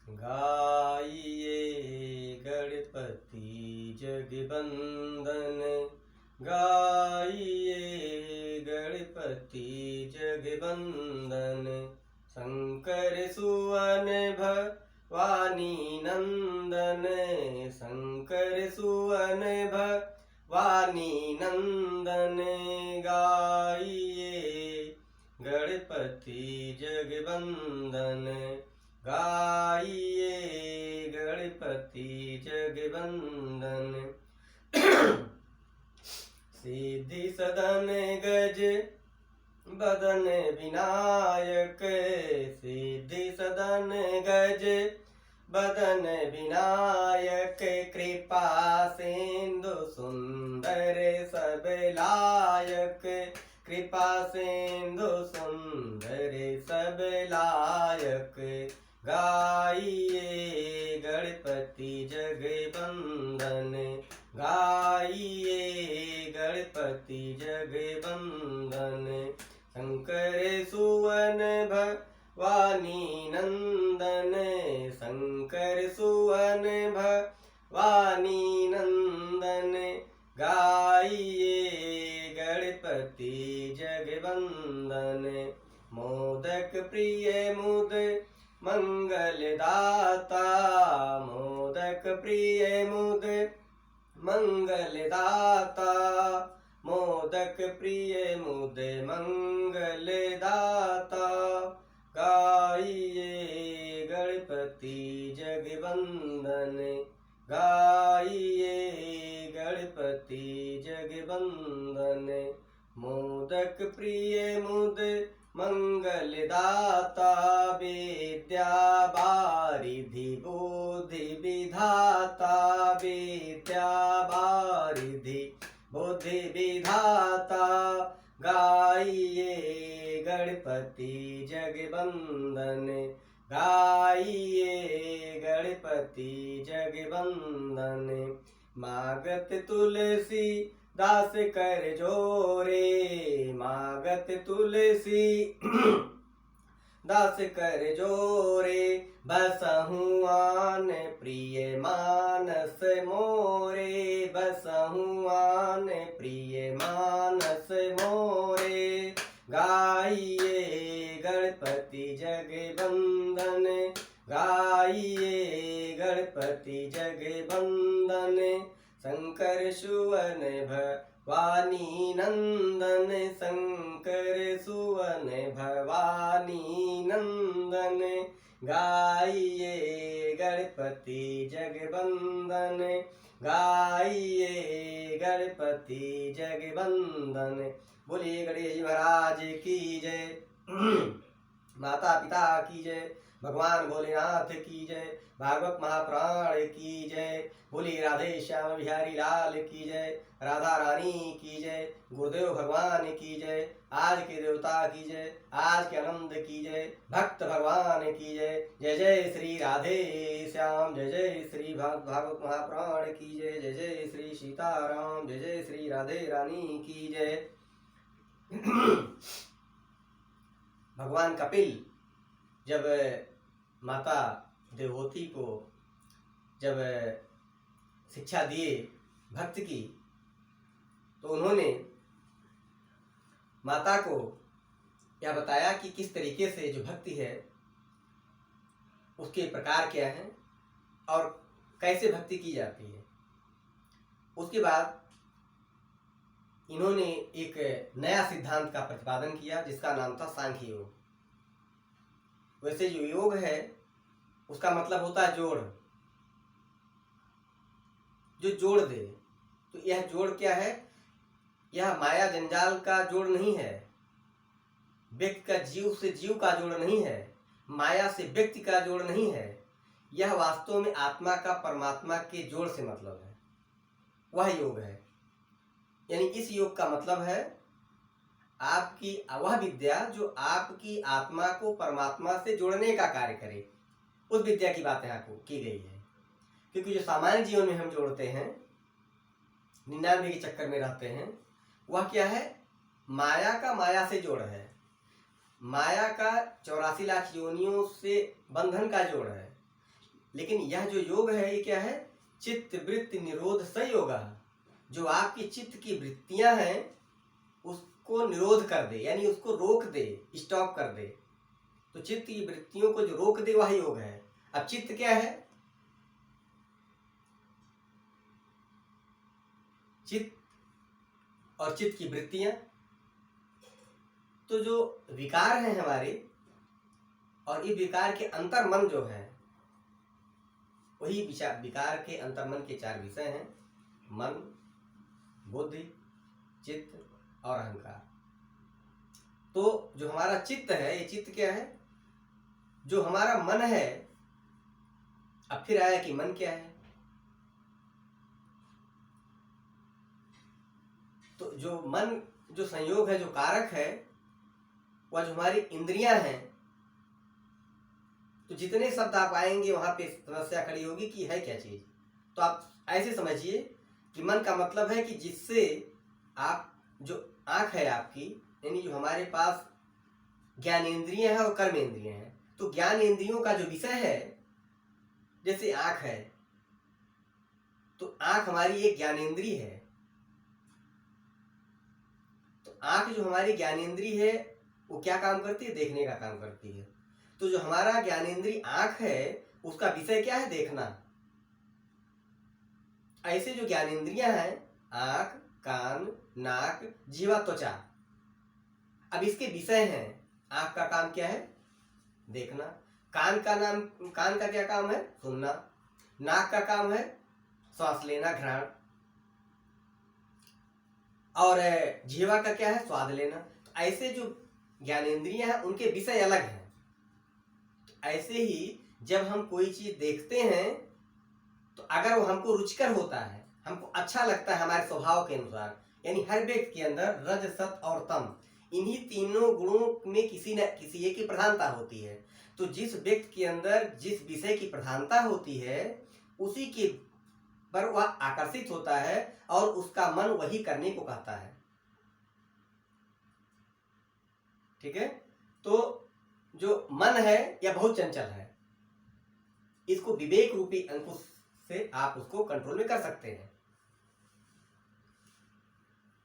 गाइए गणपति जगबंदन, गाइए गणपति जगबंदन। शंकर सुवन भवानी नंदन, शंकर सुवन भवानी नंदन। गाइए गणपति जगबंदन, गाइए गणपति जगबंदन। सिद्धि सदन गज बदन विनायक, सिद्धि सदन गज बदन विनायक। कृपा सिंधु सुंदर सब लायक, कृपा सिंधु सुंदर सब लायक। गाइए गणपति जगबंदन, गाइए गणपति जगबंदन। शंकर सुवन भवानी नंदन, शंकर सुवन भवानी नंदन। गाइए गणपति जगबंदन। मोदक प्रिय मुद मंगलदाता, मोदक प्रिय मुद मंगलदाता, मोदक प्रिय मुद मंगलदाता। गाइए गणपति जगबंदन, गाइए गणपति जगबंदन। मोदक प्रिय मुद मंगलदाता, विद्या वारिधि बुद्धि विधाता, विद्या वारिधि बुद्धि विधाता। गाइए गणपति जगबंदन, गाइए गणपति जगबंदन। मागत तुलसी दास कर जोरे, मागत तुलसी दास कर जोरे। बसहुआन प्रिय मानस मोरे, बसहुआन प्रिय मानस मोरे। गाइए गणपति जगबंदन, गाइए गणपति जगबंदन। शंकर सुवन भवानी नंदन, शंकर सुवन भवानी नंदन। गाइए गणपति जगबंदन, गाइए गणपति जगबंदन। बोलिए गणेश जी महाराज की जय, माता पिता की जय, भगवान भोलेनाथ की जय, भागवत महापुराण की जय। बोलिए राधे श्याम बिहारी लाल की जय, राधा रानी की जय, गुरुदेव भगवान की जय, आज के देवता की जय, आज के आनंद की जय, भक्त भगवान की जय। जय जय श्री राधे श्याम, जय जय श्री भागवत महापुराण की जय, जय जय श्री सीताराम, जय जय श्री राधे रानी की जय। भगवान कपिल जब माता देवहूति को जब शिक्षा दिए भक्त की, तो उन्होंने माता को यह बताया कि किस तरीके से जो भक्ति है उसके प्रकार क्या हैं और कैसे भक्ति की जाती है। उसके बाद इन्होंने एक नया सिद्धांत का प्रतिपादन किया जिसका नाम था सांख्य योग। वैसे जो योग है उसका मतलब होता है जोड़, जो जोड़ दे। तो यह जोड़ क्या है? यह माया जंजाल का जोड़ नहीं है, व्यक्ति का जीव से जीव का जोड़ नहीं है, माया से व्यक्ति का जोड़ नहीं है। यह वास्तव में आत्मा का परमात्मा के जोड़ से मतलब है, वह योग है। यानी इस योग का मतलब है आपकी वह विद्या जो आपकी आत्मा को परमात्मा से जोड़ने का कार्य करे, उस विद्या की बात यहाँ को की गई है। क्योंकि जो सामान्य जीवन में हम जोड़ते हैं, 99 के चक्कर में रहते हैं, वह क्या है? माया का माया से जोड़ है, माया का 84 लाख योनियों से बंधन का जोड़ है। लेकिन यह जो योग है ये क्या है? चित्त वृत्ति निरोध संयोगा। जो आपकी चित्त की वृत्तियां हैं उसको निरोध कर दे, यानी उसको रोक दे, स्टॉप कर दे। तो चित्त की वृत्तियों को जो रोक दे वह योग है। अब चित्त क्या है? चित्त और चित्त की वृत्तियां। तो जो विकार हैं हमारे, और ये विकार के अंतर मन जो है, वही विकार के अंतर मन के 4 विषय हैं: मन, बुद्धि, चित्त और अहंकार। तो जो हमारा चित्त है, ये चित्त क्या है? जो हमारा मन है। अब फिर आया कि मन क्या है? तो जो मन, जो संयोग है, जो कारक है, वह जो हमारी इंद्रियां हैं। तो जितने शब्द आप आएंगे वहां पे समस्या खड़ी होगी कि है क्या चीज। तो आप ऐसे समझिए कि मन का मतलब है कि जिससे आप, जो आंख है आपकी, यानी जो हमारे पास ज्ञानेंद्रियां हैं और कर्मेंद्रियां हैं, तो ज्ञान इंद्रियों का जो विषय है, जैसे आंख है, तो आंख हमारी एक ज्ञानेंद्रिय है। तो आंख जो हमारी ज्ञानेंद्रिय है वो क्या काम करती है? देखने का काम करती है। तो जो हमारा ज्ञानेंद्रिय आंख है उसका विषय क्या है? देखना। ऐसे जो ज्ञानेंद्रियां हैं, आंख, कान, नाक, जीवा, त्वचा, अब इसके विषय हैं। आंख का काम क्या है? देखना। कान का क्या काम है? सुनना। नाक का काम है श्वास लेना, घ्राण। और जीवा का क्या है? स्वाद लेना। तो ऐसे जो ज्ञानेंद्रियां हैं उनके विषय अलग हैं। तो ऐसे ही जब हम कोई चीज देखते हैं तो अगर वो हमको रुचिकर होता है, हमको अच्छा लगता है हमारे स्वभाव के अनुसार, यानी हर व्यक्ति के अंदर रज, सत और तम, इन्हीं तीनों गुणों में किसी न किसी एक की प्रधानता होती है। तो जिस व्यक्ति के अंदर जिस विषय की प्रधानता होती है उसी के पर वह आकर्षित होता है और उसका मन वही करने को कहता है। ठीक है? तो जो मन है यह बहुत चंचल है। इसको विवेक रूपी अंकुश से आप उसको कंट्रोल में कर सकते हैं।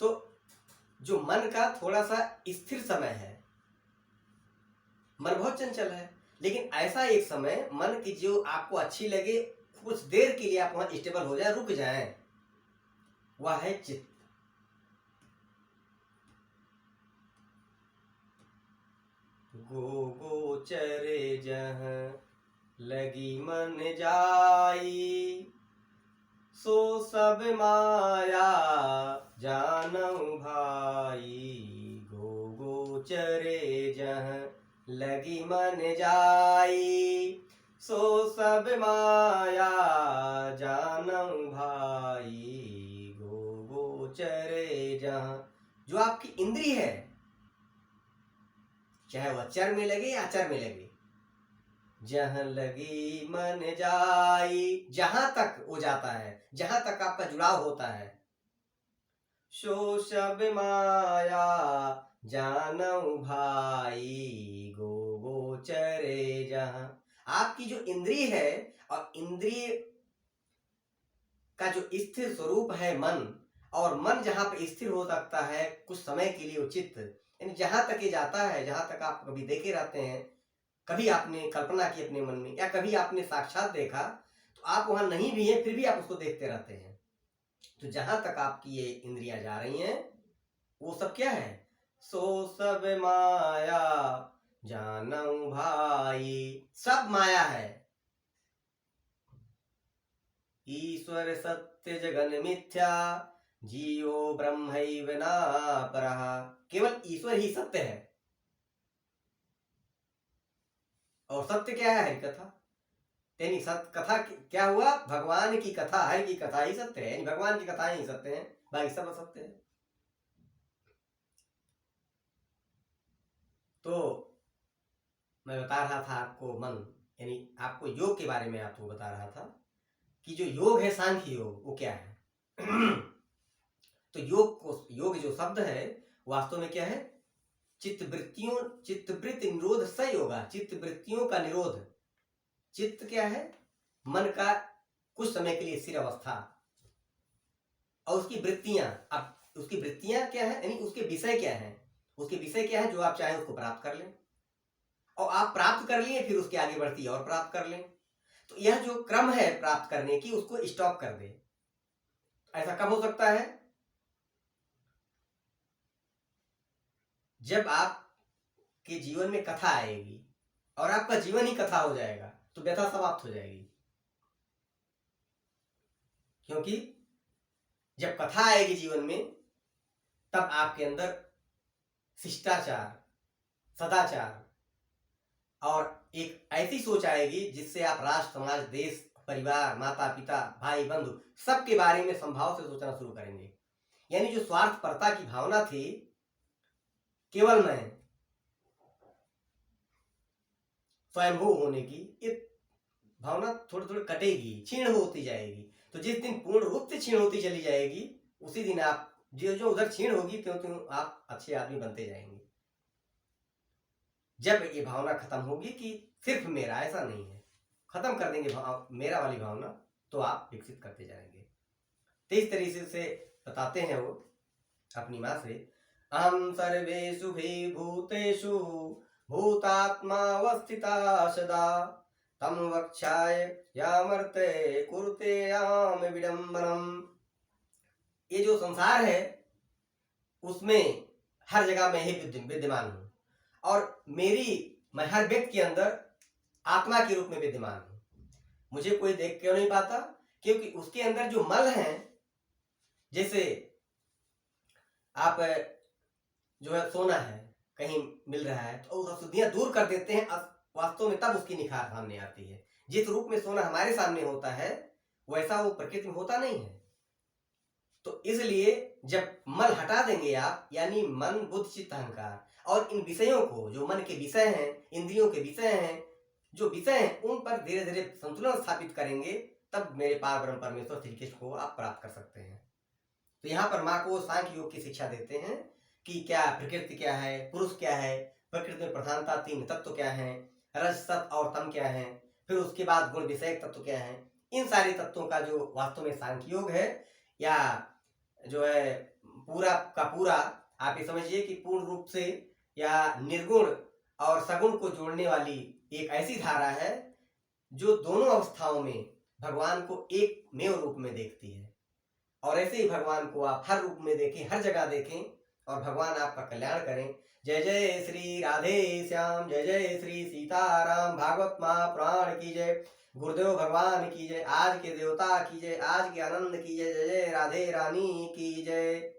तो जो मन का थोड़ा सा स्थिर समय है, मन बहुत चंचल है, लेकिन ऐसा एक समय मन की जो आपको अच्छी लगे, कुछ देर के लिए आप वहां स्टेबल हो जाए, रुक जाएं, वह है चित्त। गो गोचरे जहाँ लगी मन जाई, सो सब माया जानऊ भाई। गो गोचरे जहाँ लगी मन जाई, सो सब माया जानऊ भाई। गो गोचरे जहाँ, जो आपकी इंद्री है, चाहे वह चर में लगे या अचर में लगे, जहाँ लगी मन जाई, जहां तक वो जाता है, जहां तक आपका जुड़ाव होता है, सो सब माया जानऊ भाई। गो गोचरे जहाँ, आपकी जो इंद्रिय है और इंद्रिय का जो स्थिर स्वरूप है मन, और मन जहां पे स्थिर हो सकता है कुछ समय के लिए, वो चित्त, यानी जहां तक ये जाता है, जहां तक आप कभी देखे रहते हैं, कभी आपने कल्पना की अपने मन में, या कभी आपने साक्षात देखा, तो आप वहां नहीं भी हैं फिर भी आप उसको देखते रहते हैं। तो जहां तक आपकी ये इंद्रियां जा रही हैं वो सब क्या है? सो सब माया जानऊ भाई, सब माया है। ईश्वर सत्य जगन मिथ्या, जीवो ब्रह्मैव नापरः। केवल ईश्वर ही सत्य है, और सत्य क्या है? हरि कथा। यानी सत्य कथा क्या हुआ? भगवान की कथा, हरि की कथा ही सत्य है, यानी भगवान की कथा ही सत्य है, बाकी सब असत्य है। तो मैं बता रहा था आपको मन, यानी आपको योग के बारे में आपको बता रहा था कि जो योग है, सांख्य योग, वो क्या है। तो योग जो शब्द है वास्तव में क्या है? चित्त वृत्ति निरोध संयोगा, चित्त वृत्तियों का निरोध। चित्त क्या है? मन का कुछ समय के लिए स्थिर अवस्था, और उसकी वृत्तियां, अब उसकी वृत्तियां क्या है, यानी उसके विषय क्या है, उसके विषय क्या है, जो आप चाहें उसको प्राप्त कर लें, और आप प्राप्त कर लिए फिर उसके आगे बढ़ती और प्राप्त कर लें। तो यह जो क्रम है प्राप्त करने की, उसको स्टॉप कर दे। ऐसा कब हो सकता है? जब आपके जीवन में कथा आएगी और आपका जीवन ही कथा हो जाएगा, तो व्यथा समाप्त हो जाएगी। क्योंकि जब कथा आएगी जीवन में, तब आपके अंदर शिष्टाचार, सदाचार और एक ऐसी सोच आएगी जिससे आप राष्ट्र, समाज, देश, परिवार, माता पिता, भाई बंधु सबके बारे में संभाव से सोचना शुरू करेंगे। यानी जो स्वार्थपरता की भावना थी, केवल मैं, स्वयंभू होने की, ये भावना थोड़ी थोड़ी कटेगी, क्षीण होती जाएगी। तो जिस दिन पूर्ण रूप से क्षीण होती चली जाएगी, उसी दिन आप जो जो उधर क्षीण होगी, त्यों त्यों आप अच्छे आदमी बनते जाएंगे। जब ये भावना खत्म होगी कि सिर्फ मेरा, ऐसा नहीं है, खत्म कर देंगे मेरा वाली भावना, तो आप विकसित करते जाएंगे। तो इस तरीके से बताते हैं वो अपनी माँ से, अहम सर्वेषु भी भूतेषु भूतात्मावस्थिता सदा तम वक्षाय यामर्ते कुरुते याम विडंबनम। ये जो संसार है उसमें हर जगह मैं ही विद्यमान हूँ, और मैं हर व्यक्ति के अंदर आत्मा के रूप में विद्यमान हूँ। मुझे कोई देख क्यों नहीं पाता? क्योंकि उसके अंदर जो मल है, जैसे आप जो है सोना है कहीं मिल रहा है तो अशुद्धियां दूर कर देते हैं, वास्तव में तब उसकी निखार सामने आती है। जिस रूप में सोना हमारे सामने होता है वैसा वो प्रकृति में होता नहीं है। तो इसलिए जब मल हटा देंगे आप, यानी मन, बुद्धि, चित्त, अहंकार, और इन विषयों को, जो मन के विषय हैं, इंद्रियों के विषय हैं, जो विषय हैं, उन पर धीरे धीरे संतुलन स्थापित करेंगे, तब मेरे पार ब्रह्म परमेश्वर श्री कृष्ण को आप प्राप्त कर सकते हैं। तो यहाँ पर माँ को सांख्य योग की शिक्षा देते हैं कि क्या प्रकृति क्या है, पुरुष क्या है, प्रकृति में प्रधानता 3 तत्व क्या है, रज, सत और तम क्या है, फिर उसके बाद गुण विषयक तत्व क्या है। इन सारे तत्वों का जो वास्तव में सांख्य योग है, या जो है पूरा का पूरा, आप ये समझिए कि पूर्ण रूप से या निर्गुण और सगुण को जोड़ने वाली एक ऐसी धारा है जो दोनों अवस्थाओं में भगवान को एक मेव रूप में देखती है। और ऐसे ही भगवान को आप हर रूप में देखें, हर जगह देखें, और भगवान आपका कल्याण करें। जय जय श्री राधे श्याम, जय जय श्री सीताराम। भागवत महापुराण की जय, गुरुदेव भगवान की जय, आज के देवता की जय, आज के आनंद की जय, जय जय राधे रानी की जय।